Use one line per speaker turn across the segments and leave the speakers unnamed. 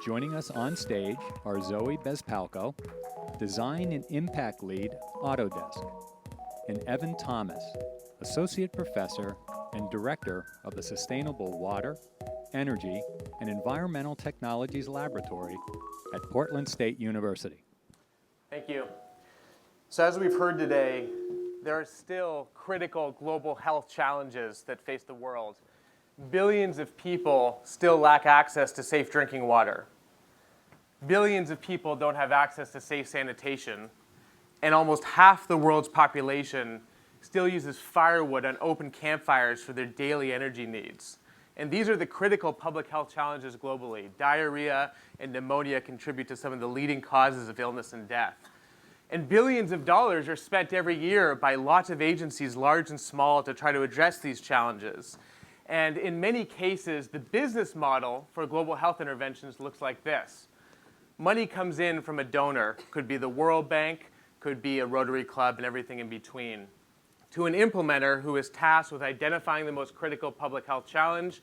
Joining us on stage are Zoe Bezpalko, Design and Impact Lead, Autodesk, and Evan Thomas, Associate Professor and Director of the Sustainable Water, Energy, and Environmental Technologies Laboratory at Portland State University.
Thank you. So as we've heard today, there are still critical global health challenges that face the world. Billions of people still lack access to safe drinking water. Billions of people don't have access to safe sanitation. And almost half the world's population still uses firewood on open campfires for their daily energy needs. And these are the critical public health challenges globally. Diarrhea and pneumonia contribute to some of the leading causes of illness and death. And billions of dollars are spent every year by lots of agencies, large and small, to try to address these challenges. And in many cases, the business model for global health interventions looks like this. Money comes in from a donor, could be the World Bank, could be a Rotary Club, and everything in between, to an implementer who is tasked with identifying the most critical public health challenge,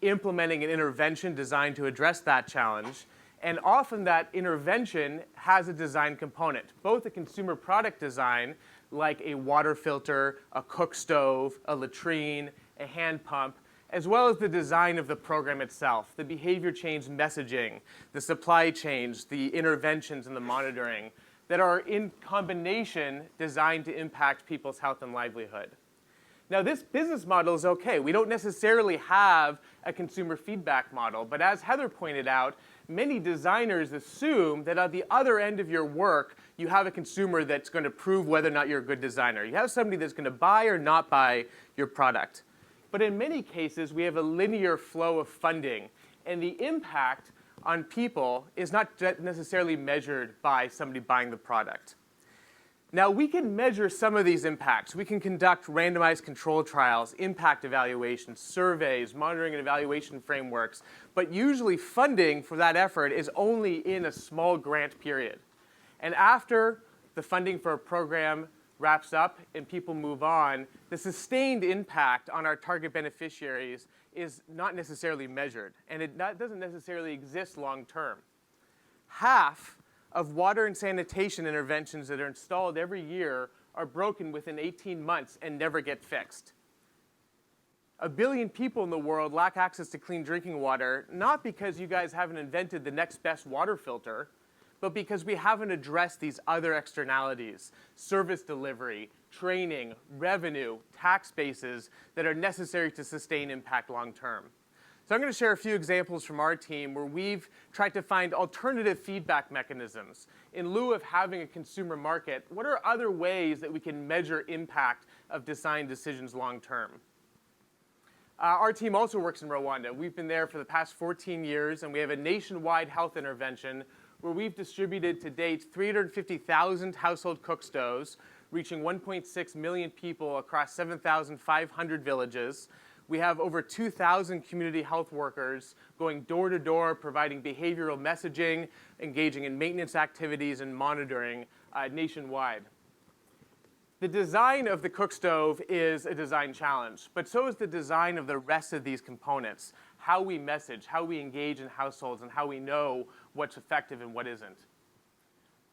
implementing an intervention designed to address that challenge, and often that intervention has a design component, both a consumer product design, like a water filter, a cook stove, a latrine, a hand pump, as well as the design of the program itself, the behavior change messaging, the supply chains, the interventions and the monitoring that are in combination designed to impact people's health and livelihood. Now this business model is okay. We don't necessarily have a consumer feedback model, but as Heather pointed out, many designers assume that at the other end of your work, you have a consumer that's going to prove whether or not you're a good designer. You have somebody that's going to buy or not buy your product. But in many cases, we have a linear flow of funding, and the impact on people is not necessarily measured by somebody buying the product. Now, we can measure some of these impacts. We can conduct randomized control trials, impact evaluations, surveys, monitoring and evaluation frameworks, but usually funding for that effort is only in a small grant period. And after the funding for a program wraps up and people move on, the sustained impact on our target beneficiaries is not necessarily measured, and it doesn't necessarily exist long term. Half of water and sanitation interventions that are installed every year are broken within 18 months and never get fixed. 1 billion people in the world lack access to clean drinking water, not because you guys haven't invented the next best water filter, but because we haven't addressed these other externalities, service delivery, training, revenue, tax bases that are necessary to sustain impact long term. So I'm going to share a few examples from our team where we've tried to find alternative feedback mechanisms. In lieu of having a consumer market, what are other ways that we can measure impact of design decisions long term? Our team also works in Rwanda. We've been there for the past 14 years, and we have a nationwide health intervention where we've distributed to date 350,000 household cook stoves, reaching 1.6 million people across 7,500 villages. We have over 2,000 community health workers going door to door, providing behavioral messaging, engaging in maintenance activities, and monitoring nationwide. The design of the cook stove is a design challenge, but so is the design of the rest of these components, how we message, how we engage in households, and how we know what's effective and what isn't.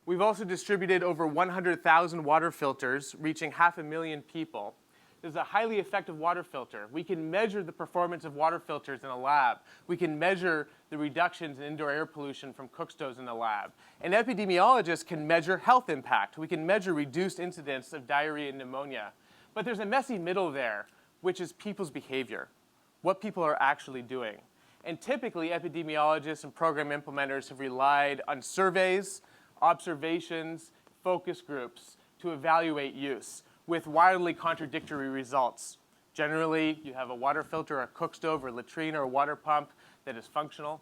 We've also distributed over 100,000 water filters, reaching 500,000 people. This is a highly effective water filter. We can measure the performance of water filters in a lab. We can measure the reductions in indoor air pollution from cook stoves in the lab. And epidemiologists can measure health impact. We can measure reduced incidence of diarrhea and pneumonia. But there's a messy middle there, which is people's behavior, what people are actually doing. And typically, epidemiologists and program implementers have relied on surveys, observations, focus groups to evaluate use, with wildly contradictory results. Generally, you have a water filter, a cook stove, or latrine, or a water pump that is functional,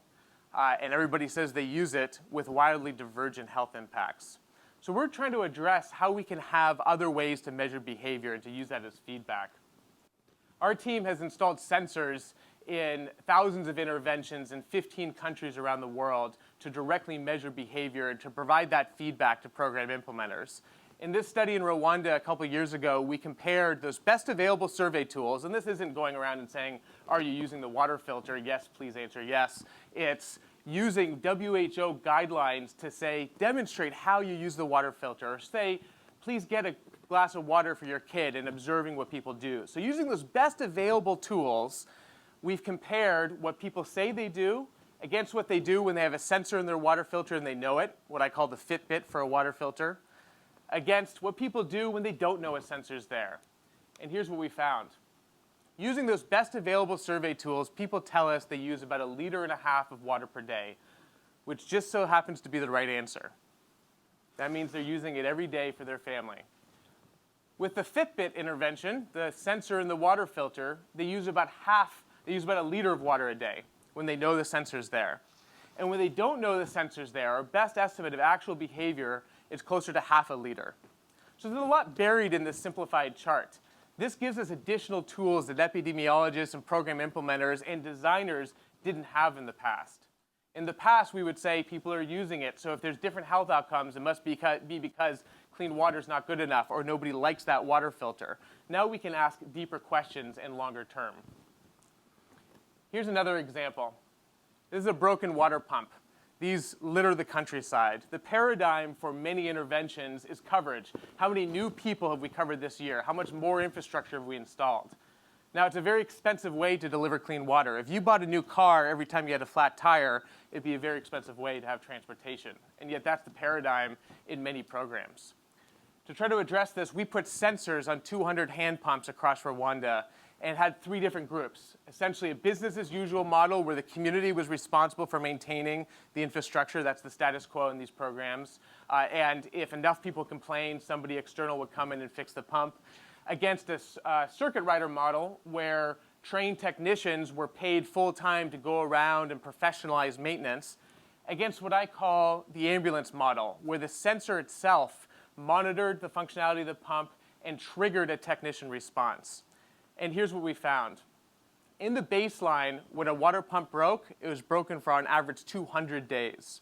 and everybody says they use it with wildly divergent health impacts. So we're trying to address how we can have other ways to measure behavior and to use that as feedback. Our team has installed sensors in thousands of interventions in 15 countries around the world to directly measure behavior and to provide that feedback to program implementers. In this study in Rwanda a couple years ago, we compared those best available survey tools, and this isn't going around and saying, are you using the water filter? Yes, please answer yes. It's, using WHO guidelines to say, demonstrate how you use the water filter, or say, please get a glass of water for your kid, and observing what people do. So using those best available tools, we've compared what people say they do against what they do when they have a sensor in their water filter and they know it, what I call the Fitbit for a water filter, against what people do when they don't know a sensor's there. And here's what we found. Using those best available survey tools, people tell us they use about 1.5 liters of water per day, which just so happens to be the right answer. That means they're using it every day for their family. With the Fitbit intervention, the sensor in the water filter, they use about 1 liter of water a day when they know the sensor's there. And when they don't know the sensor's there, our best estimate of actual behavior is closer to 0.5 liter. So there's a lot buried in this simplified chart. This gives us additional tools that epidemiologists and program implementers and designers didn't have in the past. In the past, we would say people are using it, so if there's different health outcomes, it must be because clean water is not good enough or nobody likes that water filter. Now we can ask deeper questions and longer term. Here's another example. This is a broken water pump. These litter the countryside. The paradigm for many interventions is coverage. How many new people have we covered this year? How much more infrastructure have we installed? Now, it's a very expensive way to deliver clean water. If you bought a new car every time you had a flat tire, it'd be a very expensive way to have transportation. And yet that's the paradigm in many programs. To try to address this, we put sensors on 200 hand pumps across Rwanda and had 3 different groups. Essentially a business as usual model where the community was responsible for maintaining the infrastructure. That's the status quo in these programs. And if enough people complained, somebody external would come in and fix the pump. Against a circuit rider model where trained technicians were paid full time to go around and professionalize maintenance. Against what I call the ambulance model, where the sensor itself monitored the functionality of the pump and triggered a technician response. And here's what we found. In the baseline, when a water pump broke, it was broken for on average 200 days.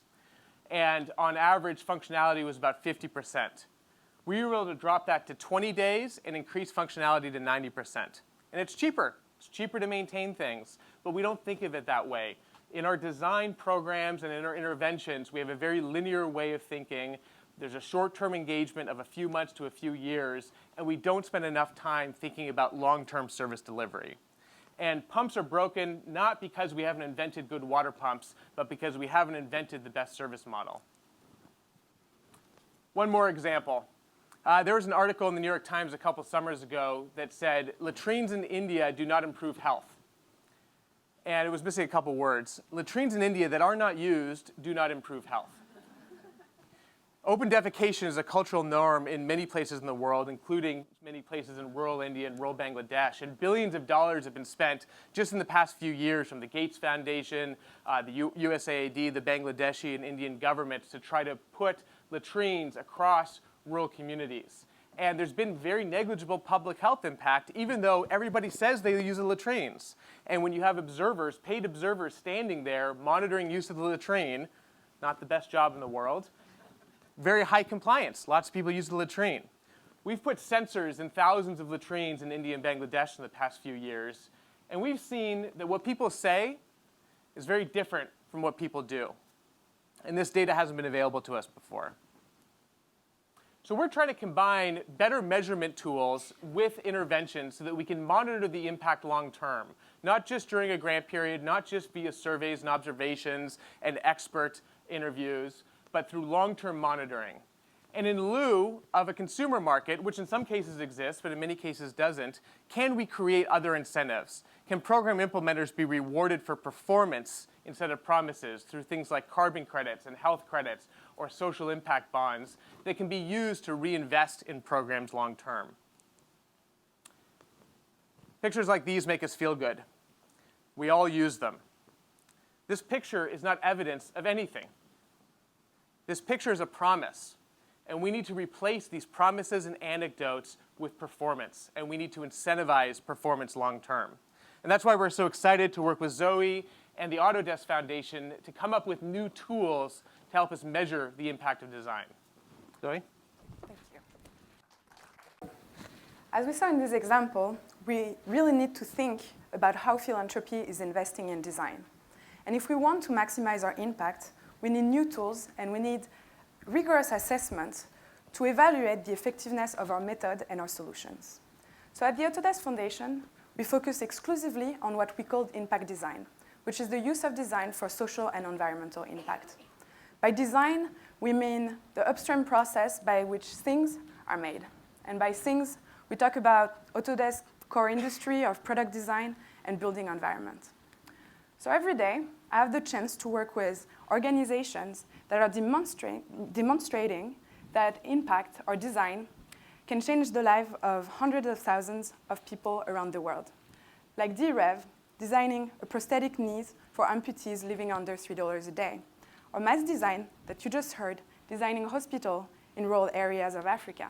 And on average, functionality was about 50%. We were able to drop that to 20 days and increase functionality to 90%. And it's cheaper. It's cheaper to maintain things. But we don't think of it that way. In our design programs and in our interventions, we have a very linear way of thinking. There's a short-term engagement of a few months to a few years, and we don't spend enough time thinking about long-term service delivery. And pumps are broken not because we haven't invented good water pumps, but because we haven't invented the best service model. One more example. There was an article in the New York Times a couple summers ago that said, latrines in India do not improve health. And it was missing a couple words. Latrines in India that are not used do not improve health. Open defecation is a cultural norm in many places in the world, including many places in rural India and rural Bangladesh. And billions of dollars have been spent just in the past few years from the Gates Foundation, the USAID, the Bangladeshi and Indian governments to try to put latrines across rural communities. And there's been very negligible public health impact, even though everybody says they use the latrines. And when you have observers, paid observers standing there monitoring use of the latrine, not the best job in the world, very high compliance. Lots of people use the latrine. We've put sensors in thousands of latrines in India and Bangladesh in the past few years. And we've seen that what people say is very different from what people do. And this data hasn't been available to us before. So we're trying to combine better measurement tools with interventions so that we can monitor the impact long term, not just during a grant period, not just via surveys and observations and expert interviews, but through long-term monitoring. And in lieu of a consumer market, which in some cases exists, but in many cases doesn't, can we create other incentives? Can program implementers be rewarded for performance instead of promises through things like carbon credits and health credits or social impact bonds that can be used to reinvest in programs long-term? Pictures like these make us feel good. We all use them. This picture is not evidence of anything. This picture is a promise, and we need to replace these promises and anecdotes with performance, and we need to incentivize performance long-term. And that's why we're so excited to work with Zoe and the Autodesk Foundation to come up with new tools to help us measure the impact of design. Zoe?
Thank you. As we saw in this example, we really need to think about how philanthropy is investing in design. And if we want to maximize our impact, we need new tools and we need rigorous assessments to evaluate the effectiveness of our method and our solutions. So at the Autodesk Foundation, we focus exclusively on what we call impact design, which is the use of design for social and environmental impact. By design, we mean the upstream process by which things are made. And by things, we talk about Autodesk core industry of product design and building environment. So every day, I have the chance to work with organizations that are demonstrating that impact or design can change the life of hundreds of thousands of people around the world. Like DREV, designing a prosthetic knees for amputees living under $3 a day. Or Mass Design, that you just heard, designing a hospital in rural areas of Africa.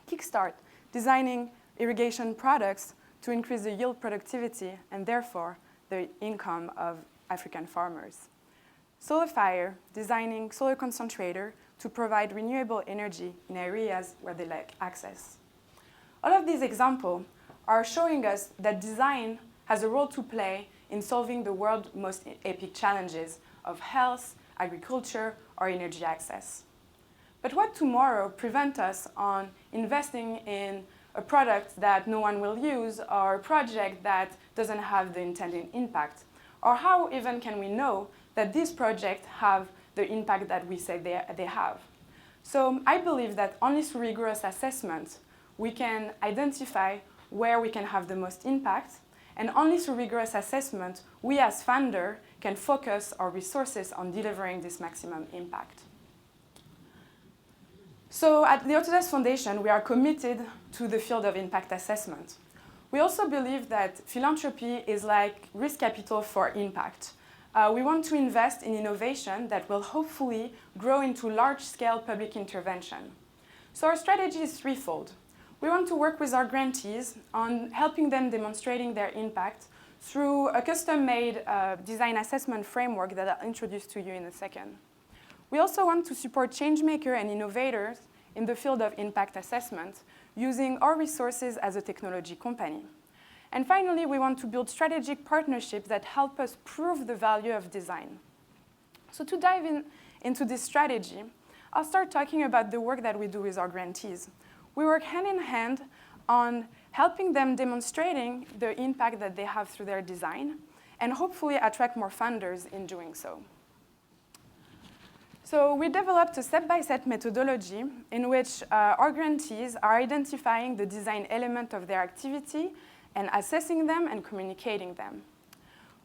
Kickstart, designing irrigation products to increase the yield productivity and therefore the income of African farmers. SolarFire, designing solar concentrator to provide renewable energy in areas where they lack access. All of these examples are showing us that design has a role to play in solving the world's most epic challenges of health, agriculture, or energy access. But what tomorrow prevents us on investing in a product that no one will use or a project that doesn't have the intended impact? Or how even can we know that these projects have the impact that we say they have? So I believe that only through rigorous assessment, we can identify where we can have the most impact, and only through rigorous assessment, we as funder can focus our resources on delivering this maximum impact. So at the Autodesk Foundation, we are committed to the field of impact assessment. We also believe that philanthropy is like risk capital for impact. We want to invest in innovation that will hopefully grow into large-scale public intervention. So our strategy is threefold. We want to work with our grantees on helping them demonstrating their impact through a custom-made design assessment framework that I'll introduce to you in a second. We also want to support changemakers and innovators in the field of impact assessment using our resources as a technology company. And finally, we want to build strategic partnerships that help us prove the value of design. So to dive into this strategy, I'll start talking about the work that we do with our grantees. We work hand in hand on helping them demonstrating the impact that they have through their design and hopefully attract more funders in doing so. So we developed a step-by-step methodology in which our grantees are identifying the design element of their activity and assessing them and communicating them.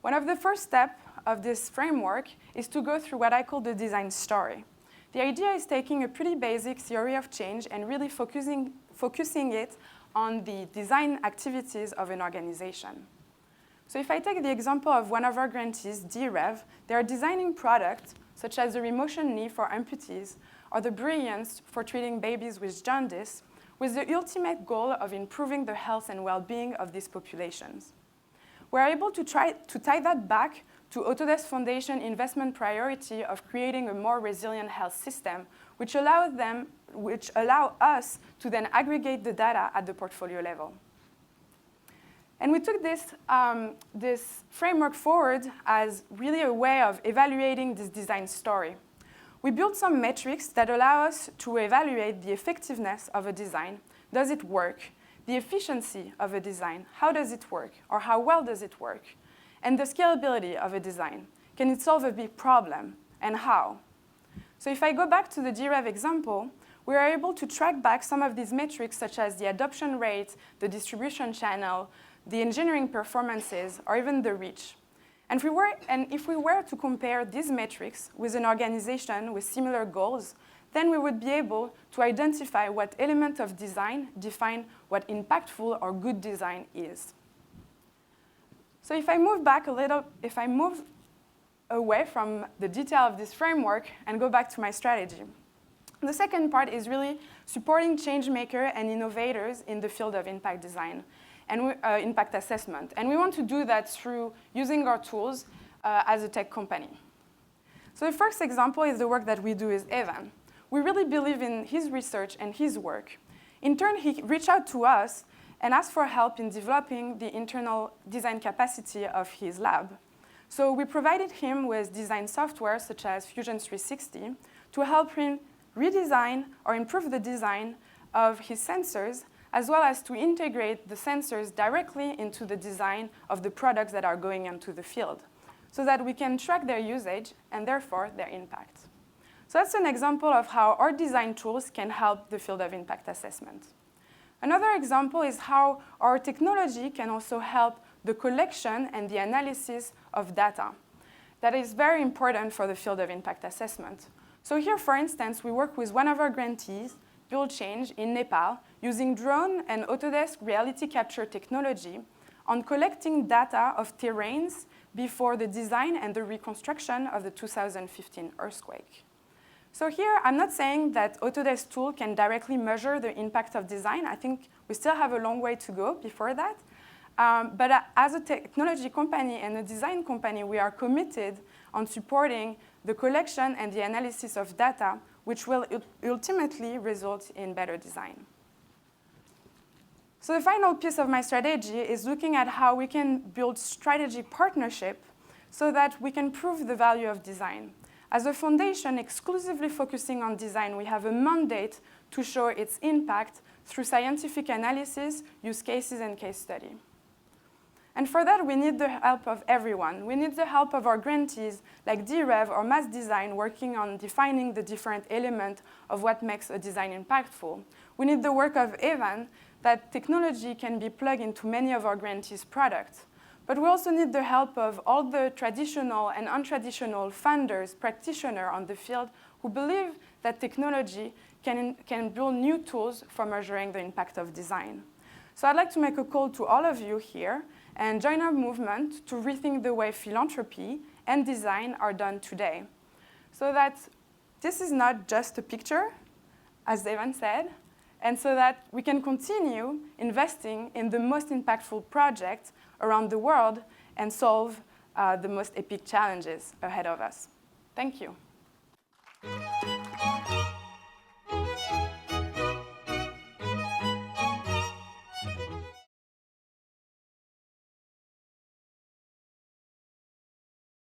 One of the first steps of this framework is to go through what I call the design story. The idea is taking a pretty basic theory of change and really focusing it on the design activities of an organization. So if I take the example of one of our grantees, DREV, they are designing products such as the remotion knee for amputees or the Brilliance for treating babies with jaundice, with the ultimate goal of improving the health and well-being of these populations. We're able to try to tie that back to Autodesk Foundation investment priority of creating a more resilient health system, which allow us to then aggregate the data at the portfolio level. And we took this framework forward as really a way of evaluating this design story. We built some metrics that allow us to evaluate the effectiveness of a design. Does it work? The efficiency of a design. How does it work? Or how well does it work? And the scalability of a design. Can it solve a big problem? And how? So if I go back to the DREV example, we are able to track back some of these metrics such as the adoption rate, the distribution channel, the engineering performances, or even the reach. And if we were to compare these metrics with an organization with similar goals, then we would be able to identify what element of design define what impactful or good design is. So if I move back a little, if I move away from the detail of this framework and go back to my strategy, the second part is really supporting change makers and innovators in the field of impact design and impact assessment. And we want to do that through using our tools as a tech company. So the first example is the work that we do with Evan. We really believe in his research and his work. In turn, he reached out to us and asked for help in developing the internal design capacity of his lab. So we provided him with design software such as Fusion 360 to help him redesign or improve the design of his sensors, as well as to integrate the sensors directly into the design of the products that are going into the field, so that we can track their usage and therefore their impact. So that's an example of how our design tools can help the field of impact assessment. Another example is how our technology can also help the collection and the analysis of data. That is very important for the field of impact assessment. So here, for instance, we work with one of our grantees, Build Change, in Nepal, using drone and Autodesk reality capture technology on collecting data of terrains before the design and the reconstruction of the 2015 earthquake. So here, I'm not saying that Autodesk tool can directly measure the impact of design. I think we still have a long way to go before that. But as a technology company and a design company, we are committed on supporting the collection and the analysis of data, which will ultimately result in better design. So the final piece of my strategy is looking at how we can build strategic partnership so that we can prove the value of design. As a foundation exclusively focusing on design, we have a mandate to show its impact through scientific analysis, use cases, and case study. And for that, we need the help of everyone. We need the help of our grantees, like DREV or Mass Design, working on defining the different elements of what makes a design impactful. We need the work of Evan, that technology can be plugged into many of our grantees' products. But we also need the help of all the traditional and untraditional funders, practitioners on the field who believe that technology can build new tools for measuring the impact of design. So I'd like to make a call to all of you here and join our movement to rethink the way philanthropy and design are done today. So that this is not just a picture, as Evan said, and so that we can continue investing in the most impactful projects around the world and solve the most epic challenges ahead of us. Thank you.